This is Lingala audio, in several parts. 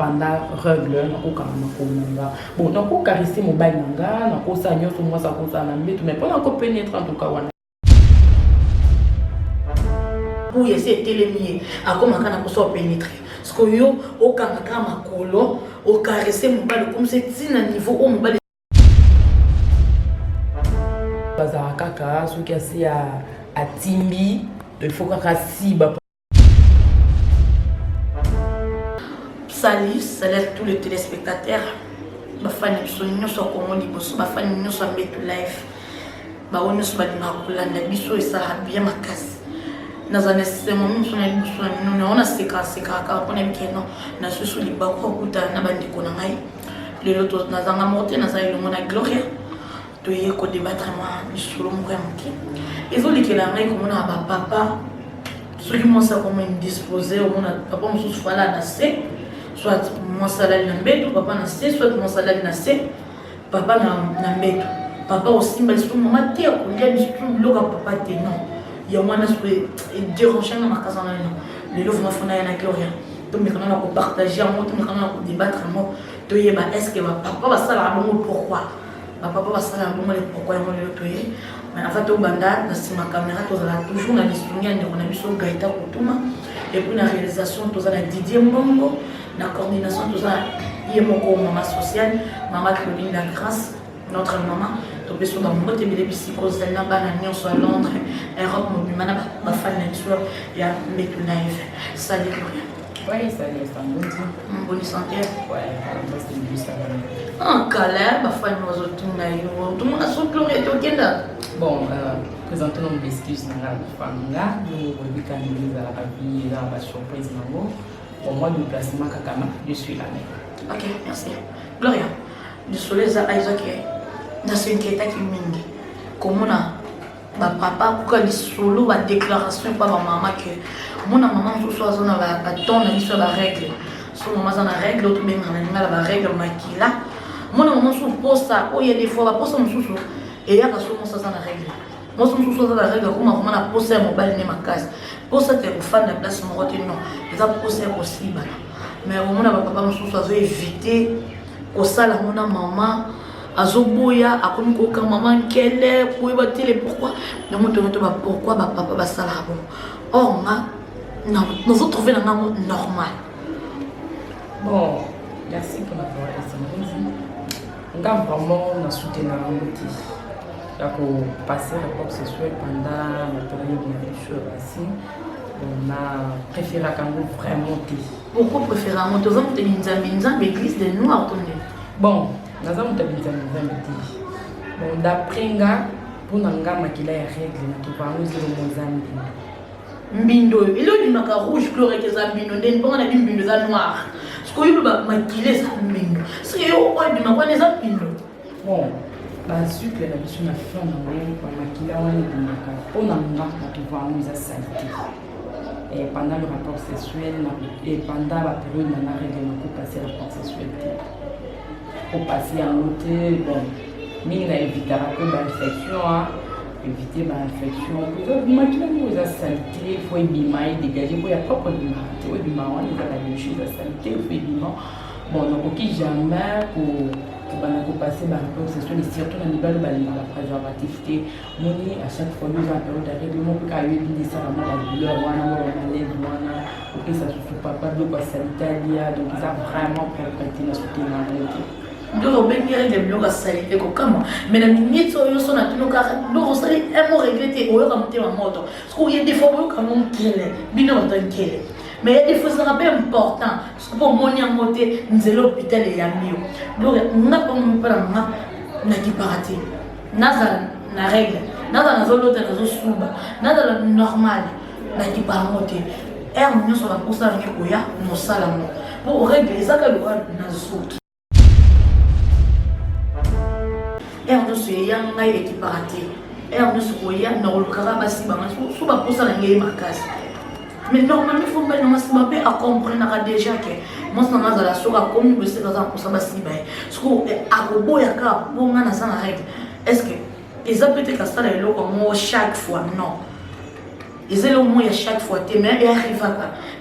pendant règle na ko kama ko nanga bon na ko caresser mobile nanga na ko sa nyoso moi ça ko sa na mbeto mais pendant ko pénétrer en tout cas wana pour essayer télémier à comment kana ko so pénétrer parce que yo o kanga kama kolo o caresser mobile comme c'est na niveau au mobile bazara kaka so ki asi a timbi il faut kaka siba. Salut tous les téléspectateurs. Ma fan est sur nous sur comment dit bosso, ma fan nous sur Metu Live. Ba on nous sur la Kulanda biso et ça bien ma casse. Dans un essai moment sur les bosso nous on a séquence kaka on aime que non na sous les ba ko kuta na bandi ko na ngai. Les autres na zanga monter na ça le monde a gloire. To y ko débattre ma biso lo mo kamki. Ils ont dit que la ngai comme on a papa ceux qui m'ont ça comment disposer on a papa me sous là na c'est soit mon salaire na mbeto papa na se soit mon salaire na se papa na mbeto papa aussi mais tout maman tia ko ya biso loka papa te non ya mwana so e déranger na makasa na non le lo ma fona na gloria to me kana ko partager mo to me kana ko débattre mo to yeba est-ce que papa va sala bon pourquoi papa va sala bon pourquoi mo le to ye mais en fait au banda na sima caméra to za toujours na listungia ndeko na biso gaita kutuma et puis la réalisation to za na Didier Mbongo la coordination tout ça il y a mon maman sociale maman Claudine la grâce notre maman to beso ba mbote bile psychose na bana nyonso à Londres Europe mo bimana ba fan sur ya Metu Live salut Gloria Oui, salut, c'est un bon temps. Bonne santé. Ouais, c'est une bonne santé. En calais, ma fan nous a tout le monde a son Gloria to kenda. Bon, présentons nos excuses na la famille, nous week-end nous à la vie là la surprise nango. Pour moi le placement kakama, je suis là. OK, merci. Gloria, désolé za Isaac na s'inquiète qui mingi. Comment na ba papa pour que solo ba déclaration pas ma maman que mon maman tout soit zona ba ton na biso ba règle. So maman za na règle autre bien na la ba règle makila. Mon maman sou posa, o y a des fois ba posa mususu et ya ka so mon ça na règle. Moi son sou la règle comme maman na posa mobile ne makasi. Posa te fan la place mon côté non. Les a posa possible. Mais au moment papa mususu azo éviter ko sala mon maman azoboya akomi ko ka maman kele pour batile pourquoi le monde te ba pourquoi ba papa ba sala bon. Or nous vous trouvez dans un monde normal. Bon, merci pour m'avoir laissé. On a vraiment soutenu la moitié. Donc, passer le rapport sexuel pendant la période de la on a préféré quand même vraiment. Pourquoi préférer monter? Vous avez une église de nous à bon, nous avons une église. Bon, d'après nga, pour nous avons qu'il y a des règles, nous avons des Mbindo, il y a une rouge colorée qui est mbindo, il y a une mbindo noire. Ce que vous avez maquillé, c'est mbindo. C'est que vous avez mbindo. Bon, la sucre, la biche na femme, pour maquiller, on est pour nous saleté. Et pendant le rapport sexuel, et pendant la période de la règle, on peut passer le rapport sexuel. Pour passer à noter, bon, mais il a évité l'infection. Éviter l'infection. Maintenant, nous avons saleté, il faut ébimer, dégager. Il n'y a pas de bima. Il faut ébimer, on a la même chose, la saleté, il faut ébimer. Bon, donc, jamais pour passer par rapport sexuel, et surtout dans la préservatif. Moni, à chaque fois, nous avons une période de règlement pour qu'il y ait des salades, la douleur, on a l'aide, pour que ça ne se soit pas de quoi sanitaire, donc ils ont vraiment prêté notre soutien. Donc, ben il y a des blocs à salité comment mais la minute sur le son a tout le cas donc on s'est un mot regretté ou comme tu m'as moto parce qu'il y a des fois où comme on kille bien on t'en kille mais il y a des fois ça rappelle important parce que pour mon y a monté nous allons l'hôpital et à mieux donc on n'a pas mon père n'a qui parati n'a na règle n'a dans la zone l'autre dans la souba n'a dans la normal n'a qui par monter nous sur la course à rien nous salons pour régler ça que le roi n'a souki nous sommes young équiparatés. Nous sommes young, nous sommes mais normalement, il faut que nous comprenions déjà que moi, je suis dans la source, comme nous sommes dans la source. Est-ce que les appels de Castal est là comme chaque fois? Non. Ils ont le moins à chaque fois, mais il arrive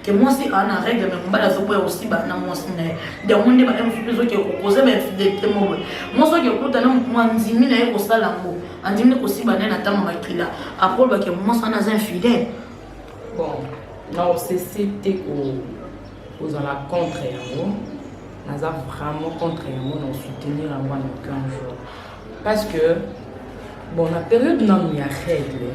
que moi si on a règle, mais on va la aussi, bah non, moi c'est des monde qui va me faire causer mais fidélité moi. Moi ce qui est important, moi ndimi na ko sala ngo, ndimi ko si bana na tama makila. Après bah que moi ça na infidèle. Bon, non c'était aux la contre yango. Naza vraiment contre yango, non soutenir en moi aucun jour. Parce que bon la période non il y a règle.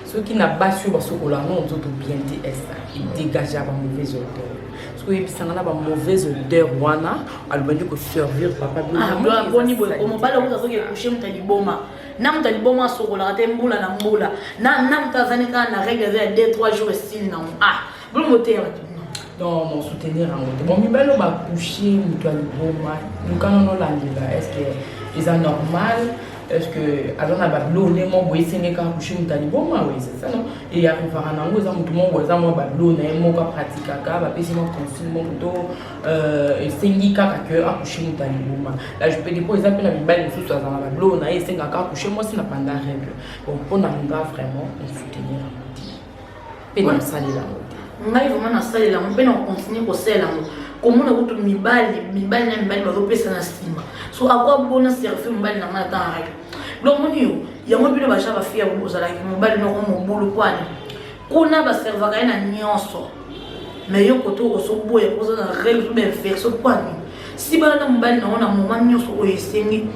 Ceux qui n'ont pas su parce que là non tout bien dit ça il dégage la mauvaise odeur parce que puis ça n'a pas mauvaise odeur wana alors dire que servir papa ah bon niveau comme bala vous avez coucher mtaliboma na mtaliboma sokola tembula na mbula na mtazanika na règle de 2-3 jours style na ah bon moteur non non soutenir en mode bon mibalo ba coucher mtaliboma nous quand on l'a est-ce que c'est normal. Est-ce que alors na bablo ne mo boy seneka coucher mutali bon moi oui c'est ça non et arrive à nango za mutu mongo za mo bablo na mo ka pratika ka ba pesi mo conseil mo to sengi ka que a coucher mutali bon là je peux dire par exemple la bibale sous ça na bablo na senga ka coucher moi c'est na pendant règle bon pour na nga vraiment on soutenir et na sali la ngai vraiment na sali la on peut continuer ko sala comment on a beaucoup mibali na mibali ba pesa na stima so akwa bona servir mibali na mata règle donc mon yo ya mo bino ba shaba fia bo za la mibali no mo bulu kwani kuna ba serva ka na nyonso mais yo koto ko so boye ko za na règle be faire so kwani si bana na mibali na ona mo nyonso o yesengi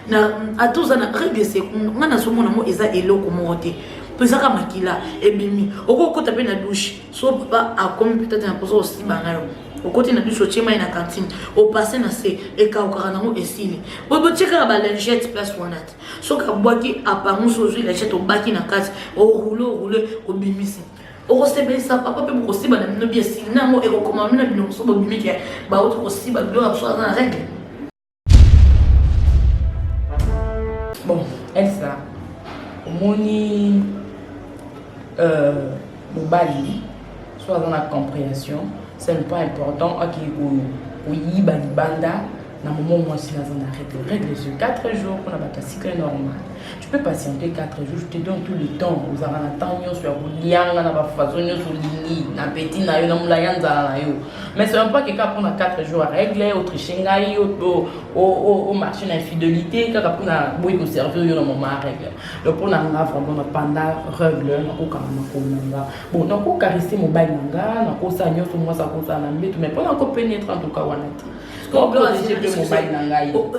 na atoza na règle c'est ngana so mona mo eza eloko mo te pesaka makila ebimi okokota pe na douche so papa a comme peut-être un peu aussi banayo au côté na douche au na cantine au passé na se et ka okarango esili bobo cheka ba lingette place wanat so ka boaki apangu so zui lingette au baki na kati au rouler au bimisi au sebelisa papa pe ko siba na no bien sina mo e ko koma na bino so bimiki ba autre ko siba do abso na règle bon Elsa moni mobali soit dans la compréhension c'est pas important ok oui balibanda na moment moi si dans un règle sur 4 jours pour la cycle normal tu peux patienter 4 jours je te donne tout le temps vous avez un temps sur lianga na ba façon sur lini na petit na yo na mulayanza na yo mais c'est pas que quand on a 4 jours à régler au trichengai au marché d'infidélité quand on a boy ko servir yo na moment règle donc on a vraiment pendant règle na ko kama ko nanga bon na ko caresser mobile nanga na ko sa nyoso moi ça ko sa na mbeto mais pendant ko pénétrer en tout cas wana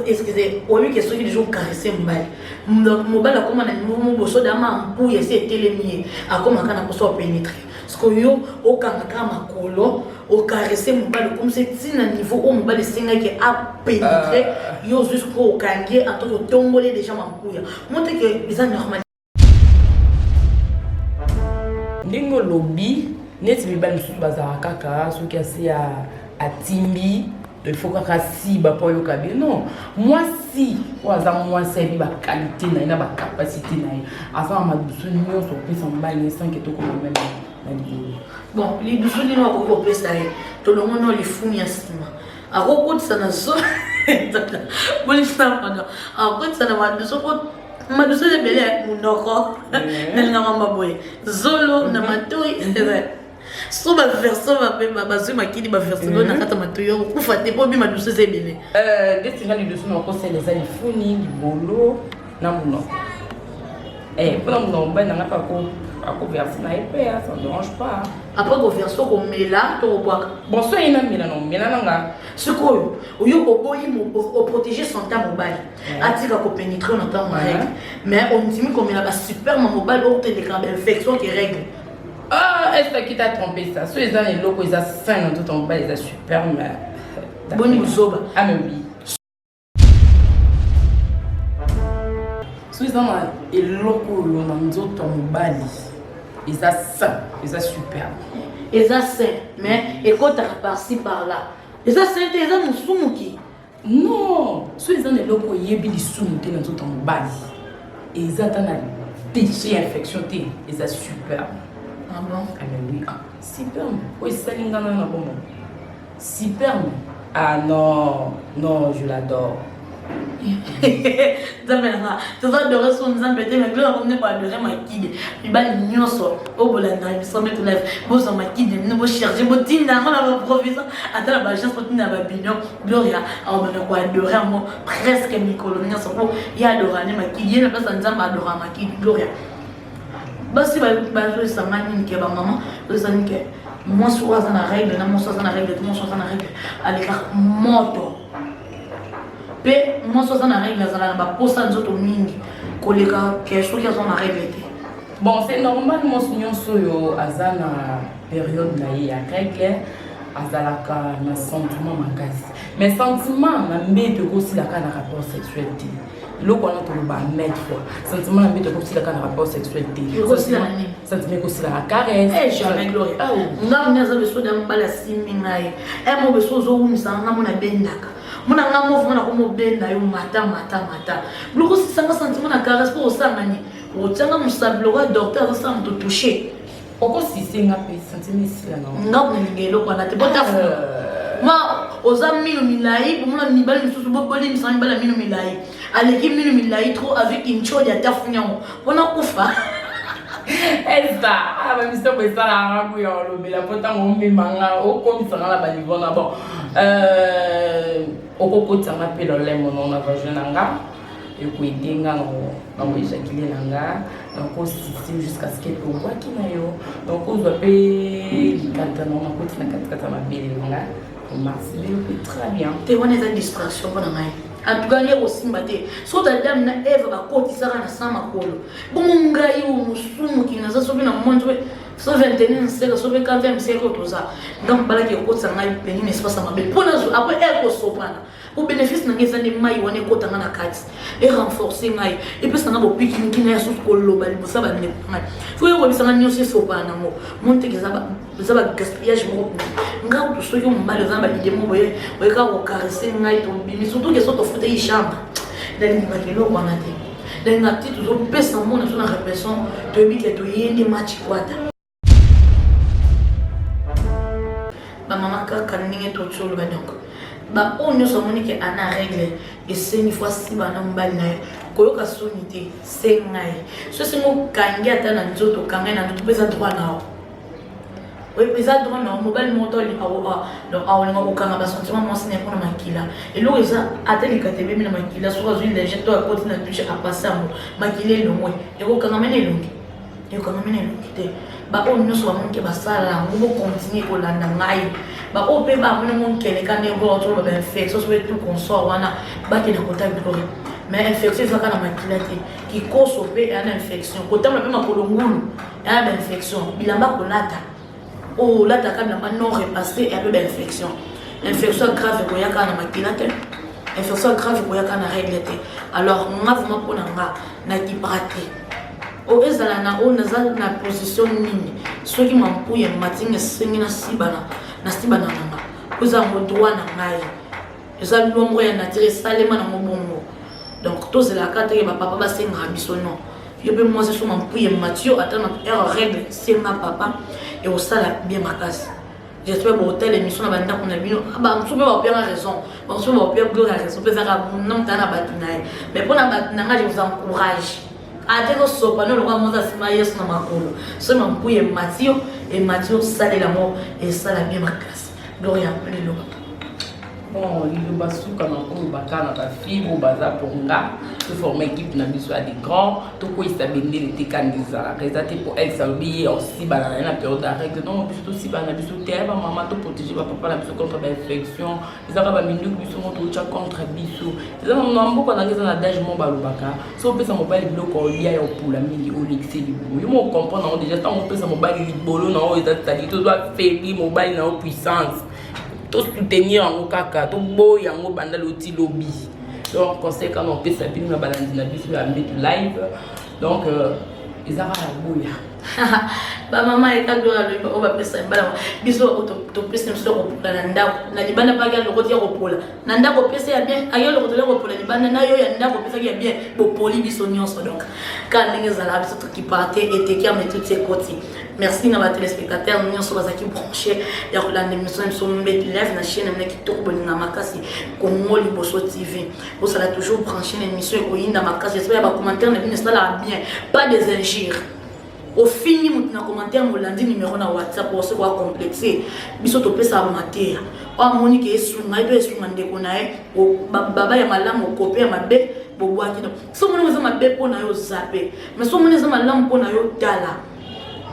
excusez, au lieu que ceux qui déjà caresser mobile a comme un bosso d'ama pour essayer de télémier a comme un canard pour pénétrer parce que yo au kanaka makolo au caresser mobile comme c'est un niveau où mobile c'est qui a pénétré yo jusqu'au kangier en tant que tomboler déjà ma couille montre que c'est normal ndingo lobby net mibali sous bazara kaka ceux qui assez à timbi il faut que si ba pour yo kabe non moi si waza moi c'est ba qualité na ba capacité na avant ma douce numéro sur plus en bas les 5 et tout comme même bon les douce numéro ko plus ça tout le monde les fou ni asima a roko ça na so bon ça pendant a roko ça na ma douce ko ma douce de belé munoko na ngama boy zolo na matoi so ba version ba bazu makidi ba version na kata matoyo kufate po bi madusu sebele destinga li dusu na ko sele za ifuni libolo na muno pour la muno ba na pa ko ako version na epé ça ne dérange pas après ko version ko mela to boaka bon so ina mela no mela nanga sikoyo oyo ko boyi mo protéger son temps mobile atika ko pénétrer dans temps règle mais on dit ko mela ba super mobile au te de infection qui règle. Ah, est-ce qui t'a trompé ça? Ceux les gens les locaux, ils ont 5 dans tout en bas, ils ont super mais. Bonne soba. Ah, mais oui. Ceux les gens les locaux, ils ont tout en bas, ils ont 5, ils ont super. Ils ont 5, mais écoute, tu as par-ci par-là. Ils ont 5, ils ont moussoumouki. Non, ceux les gens les locaux, ils ont des soumouki dans tout en bas. Ils ont des déchets infection, ils ont super. Ah bon? Ah mais oui, super. Oui, c'est ça l'ingana na bon. Super. Ah non, non, je l'adore. Tu vas adorer son exemple, mais gloire, on n'est pas adorer ma kid. Il va l'ignorer. Au bout de la nuit, il s'en met tout lève. Vous en ma kid, nous vous chercher. Vous dites, n'a pas professeur. Attends, la chance pour tenir la bignon. Gloria, on va quoi adorer un mot presque mi-colonie. Il y a adorer ma kid. Il y a pas sans adorer ma kid. Gloria. Bah, si je suis en manin, qui est ma maman, je suis en que moi, je suis en règle, moi, je suis en règle, moi, je suis en règle. Allez, moto. Pe moi so na règle za na ba posa nzoto mingi koleka ke so ki azona règle te. Bon, c'est normal moi nyonso yo azana période na ya règle azalaka na sentiment makasi. Mais sentiment na mbete ko si la kana rapport sexuel te. Loko na to ba mettre sentiment na mbete ko si la kana rapport sexuel te. Sentiment ko si la caresse. Eh jamais gloire. Ah ngam neza beso da mbala simingai. Eh mo beso zo umisa ngamo na bendaka. Mona ngamo vona ko mo benda yo mata. Loko si sanga sentiment na caresse pour osangani. Otanga musablo wa docteur ça me toucher. Oko si senga pe sentiment si la non. Ngam ngelo kwa na te bota fu. Ma oza mino milai mona mibali misusu boboli misani bala mino milai. Aleki mino milai trop avec une chose ya tafunyamo. Pona kufa. Esta, ah mais ça peut ça la ramu ya lobe la pota ngombe manga o comme ça la ba niveau na bon. Oko kotanga pe lo lemo non na vagina nga. Et puis denga no éjaculer nanga donc aussi jusqu'à ce que on voit qui na yo donc on doit payer quand on a côté na kata ma belle nanga on marche très bien te wana za distraction bana ngai en tout cas les aussi mbate so ta dame na Eva ba koti sara na sama kolo bongo ngai o musumu kina za sobe na mwanzo so 21 seka so be 40 seka to za donc bala ki okoti sanga peni ne espace ma belle pona zo après elle ko sopana au bénéfice na ngeza ni mai wane kota ngana kati et renforcer ngai et puis ça na bo piki kina ya so ko loba li bosa ba ne ngai fo yo bisa ngani yo sopana mo monte ki za ba gaspillage mo ngam to so yo mbalo za ba ide mo boye ka ko caresser ngai to bimi surtout que so to foute yi chambre dali ba kelo kwana te dali na petit to pesa mo na so na répression to bi ke to yende match kwata ba mama ka kaninge to tsolo ba donc ba on nyonso moni ke ana règle et c'est une fois si bana mbali na koyoka sonité c'est ngai so singo kangi ata na nzoto kangai na nzoto pesa droit na oui pesa droit na mobile moto li awa donc awa ngo kanga ba sentiment mo sine ko na makila et lo eza ateli katebe mi na makila so azui les jeto à côté na touche à passer mo makila lo moi et ko kanga mene longi et ko kanga mene longi te ba on nyonso ba monke ba sala ngo continuer ko landa ngai ba ope ba mona mon kele kane go to ba infection so tout consort wana ba ke na contact ko mais infection ça kana makilate ki koso pe ana infection ko tamla pe makolo ngulu ana infection bilamba ko lata o lata kana ma non repassé et peu d'infection infection grave ko ya kana makilate infection grave ko ya kana réglete alors ngavuma ko na ki pratique o ezala na o nazal na position nini soki mampuye matinga sengi na sibana nanga kuza modroit na ngai eza lombo ya nature salema na mobongo donc tous la carte que papa ba senga biso non yo pe moi c'est sur mampuye matio atana règle c'est ma papa et au sala bien makasi j'espère que hôtel émission na banda qu'on a bino ba msupe ba bien raison ba msupe ba bien gloire raison peut faire non tana batinaye mais pour na batinanga je vous encourage ate ko sopa no lokwa moza sima yesu na makolo so mampuye matio et matio sale la mort et sala bien ma classe gloria appelé lo bon il va suka na ko bakana ba fibo baza ponga to former équipe na biso à des grands to ko isabende les tekandiza rezate pour elle salbi aussi bana na période de règle non biso aussi bana biso terre maman to protéger papa na biso contre l'infection ezaka ba mindu biso mo to cha contre biso ezaka mambo ko na ngeza na dage mo balobaka so pesa mobile biloko lia yo pula mingi o lixé libo yo mo comprendre déjà tant on pesa mobile libolo na o ezali to doit faiblir mobile na puissance to soutenir en kaka to boy en banda loti lobby donc conseil quand on peut s'appeler na balandi na biso ya mbet live donc ezaka la boya ba mama e ka dora lo ba pesa bala biso to pesa mso ko na ndako na libanda pa ga lokoti ya kopola na ndako pesa ya bien ayo lokoti ya kopola libanda na yo ya ndako pesa ya bien bo poli biso nyonso donc quand ndenge zala biso to ki parte et te ki a mettre toutes ces côtés merci na ba téléspectateurs nyonso bazaki branché ya kolanda émission so mbet live na chaîne na kitoko boninga makasi Congo Liboso TV vous allez toujours brancher l'émission ko yinda makasi j'espère ba commentaire na bien ça là bien pas des injures au fini mutina commentaire molandi numéro na WhatsApp pour se voir complexer biso to pesa amateur wa moni ke esunga ido esunga ndeko nae baba ya malamu kopia mabe bobwaki no so moni za mabe pona yo zape mais so moni za malamu pona yo dala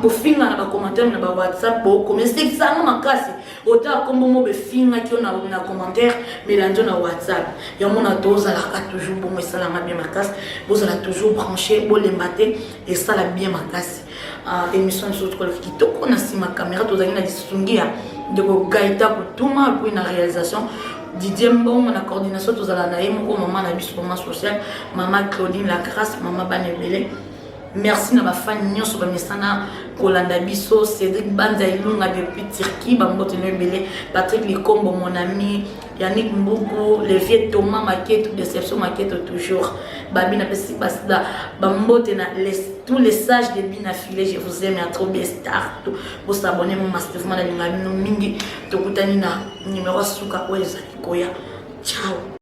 bofinga na ba commentaire na ba WhatsApp bo commencer ça makasi ota kombo mo befinga ki na commentaire mélange na WhatsApp ya mona doza la toujours bon ça la bien makasi vous allez toujours brancher bo le matin et ça la bien makasi émission sur quoi qui to kona si ma caméra to zangina disungia de ko gaita ko tuma pour une réalisation Didier Mbon na coordination to zala na yemo ko maman na biso maman social maman Claudine la grâce maman Banebele. Merci na ba fan nyonso ba mesana kolanda biso Cédric Banza Ilunga depuis Turquie bambote no belé Patrick Likombo mon ami Yannick Mbuku le vieux Thomas Maquette déception Maquette toujours babi na pesi basda bambote na tous les sages de bien affilés je vous aime à trop bien star tout vous s'abonner mon master na linga mingi to kutani na numéro suka kwa ezaki koya ciao.